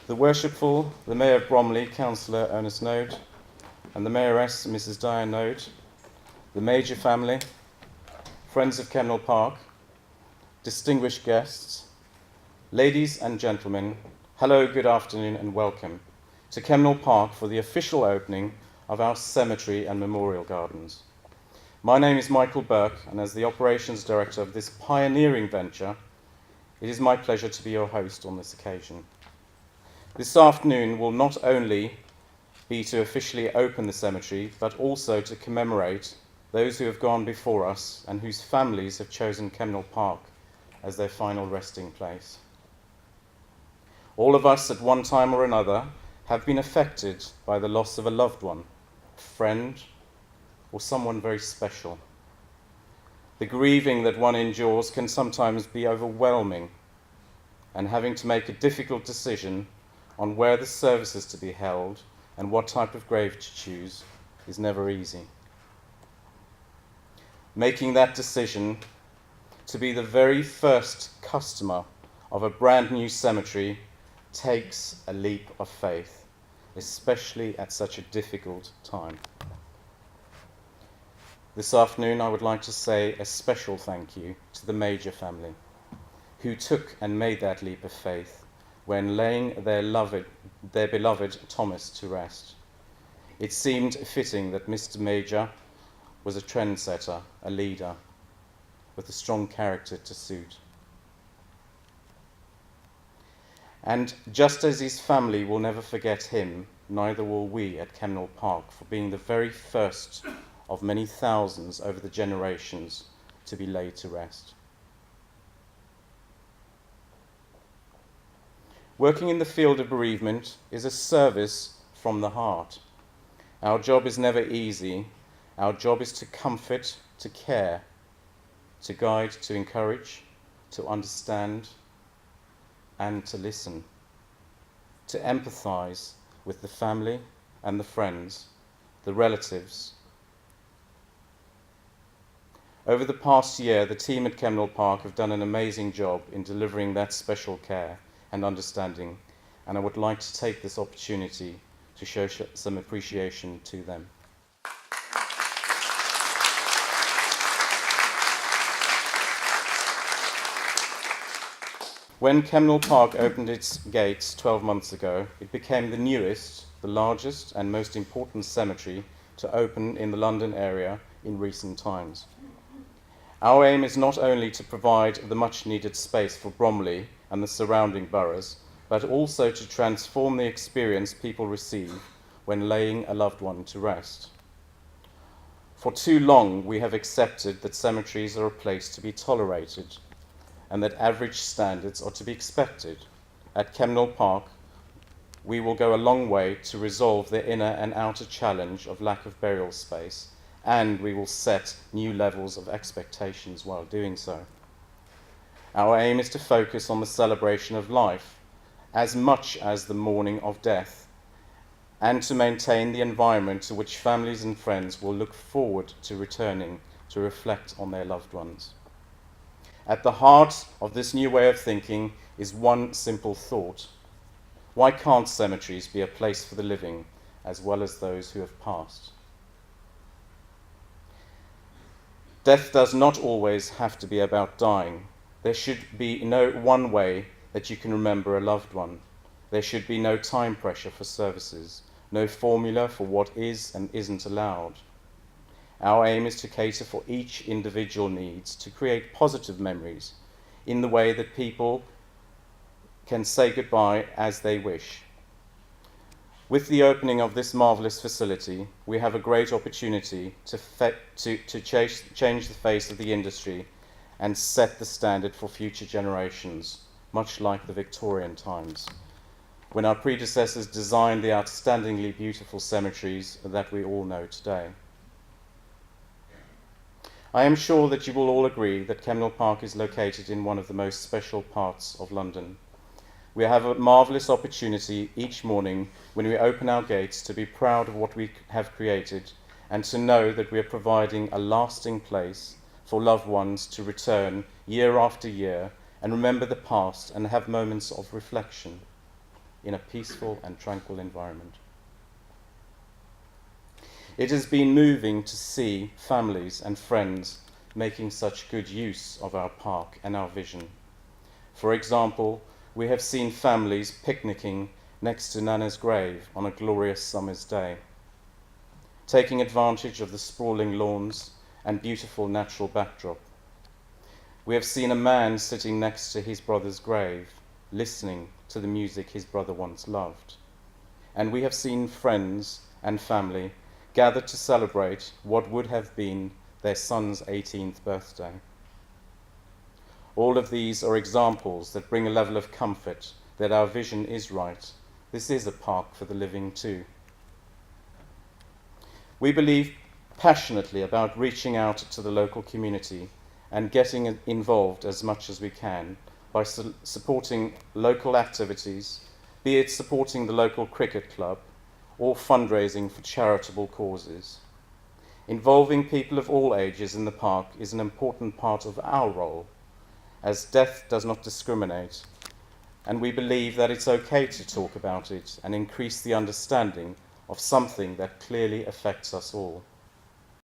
The Worshipful, the Mayor of Bromley, Councillor Ernest Node, and the Mayoress, Mrs. Diane Node, the Major family, friends of Kemnal Park, distinguished guests, ladies and gentlemen, hello, good afternoon and welcome to Kemnal Park for the official opening of our cemetery and memorial gardens. My name is Michael Burke, and as the operations director of this pioneering venture, it is my pleasure to be your host on this occasion. This afternoon will not only be to officially open the cemetery, but also to commemorate those who have gone before us and whose families have chosen Kemnal Park as their final resting place. All of us at one time or another have been affected by the loss of a loved one, a friend, or someone very special. The grieving that one endures can sometimes be overwhelming, and having to make a difficult decision on where the service is to be held and what type of grave to choose is never easy. Making that decision to be the very first customer of a brand new cemetery takes a leap of faith, especially at such a difficult time. This afternoon I would like to say a special thank you to the Major family, who took and made that leap of faith when laying their beloved Thomas to rest. It seemed fitting that Mr. Major was a trendsetter, a leader, with a strong character to suit. And just as his family will never forget him, neither will we at Kemnal Park for being the very first of many thousands over the generations to be laid to rest. Working in the field of bereavement is a service from the heart. Our job is never easy. Our job is to comfort, to care, to guide, to encourage, to understand, and to listen, to empathize with the family and the friends, the relatives. Over the past year, the team at Kemnal Park have done an amazing job in delivering that special care and understanding, and I would like to take this opportunity to show some appreciation to them. When Kemnal Park opened its gates 12 months ago, it became the newest, the largest and most important cemetery to open in the London area in recent times. Our aim is not only to provide the much needed space for Bromley and the surrounding boroughs, but also to transform the experience people receive when laying a loved one to rest. For too long, we have accepted that cemeteries are a place to be tolerated and that average standards are to be expected. At Kemnal Park, we will go a long way to resolve the inner and outer challenge of lack of burial space, and we will set new levels of expectations while doing so. Our aim is to focus on the celebration of life as much as the mourning of death, and to maintain the environment to which families and friends will look forward to returning to reflect on their loved ones. At the heart of this new way of thinking is one simple thought: why can't cemeteries be a place for the living as well as those who have passed? Death does not always have to be about dying. There should be no one way that you can remember a loved one. There should be no time pressure for services, no formula for what is and isn't allowed. Our aim is to cater for each individual needs, to create positive memories in the way that people can say goodbye as they wish. With the opening of this marvellous facility, we have a great opportunity to change the face of the industry and set the standard for future generations, much like the Victorian times, when our predecessors designed the outstandingly beautiful cemeteries that we all know today. I am sure that you will all agree that Kemnal Park is located in one of the most special parts of London. We have a marvellous opportunity each morning when we open our gates to be proud of what we have created and to know that we are providing a lasting place for loved ones to return year after year and remember the past and have moments of reflection. in a peaceful and tranquil environment. It has been moving to see families and friends making such good use of our park and our vision. For example, we have seen families picnicking next to Nana's grave on a glorious summer's day, taking advantage of the sprawling lawns and beautiful natural backdrop. We have seen a man sitting next to his brother's grave, listening to the music his brother once loved. And we have seen friends and family gathered to celebrate what would have been their son's 18th birthday. All of these are examples that bring a level of comfort that our vision is right. This is a park for the living too. We believe passionately about reaching out to the local community and getting involved as much as we can by supporting local activities, be it supporting the local cricket club or fundraising for charitable causes. Involving people of all ages in the park is an important part of our role, as death does not discriminate, and we believe that it's okay to talk about it and increase the understanding of something that clearly affects us all.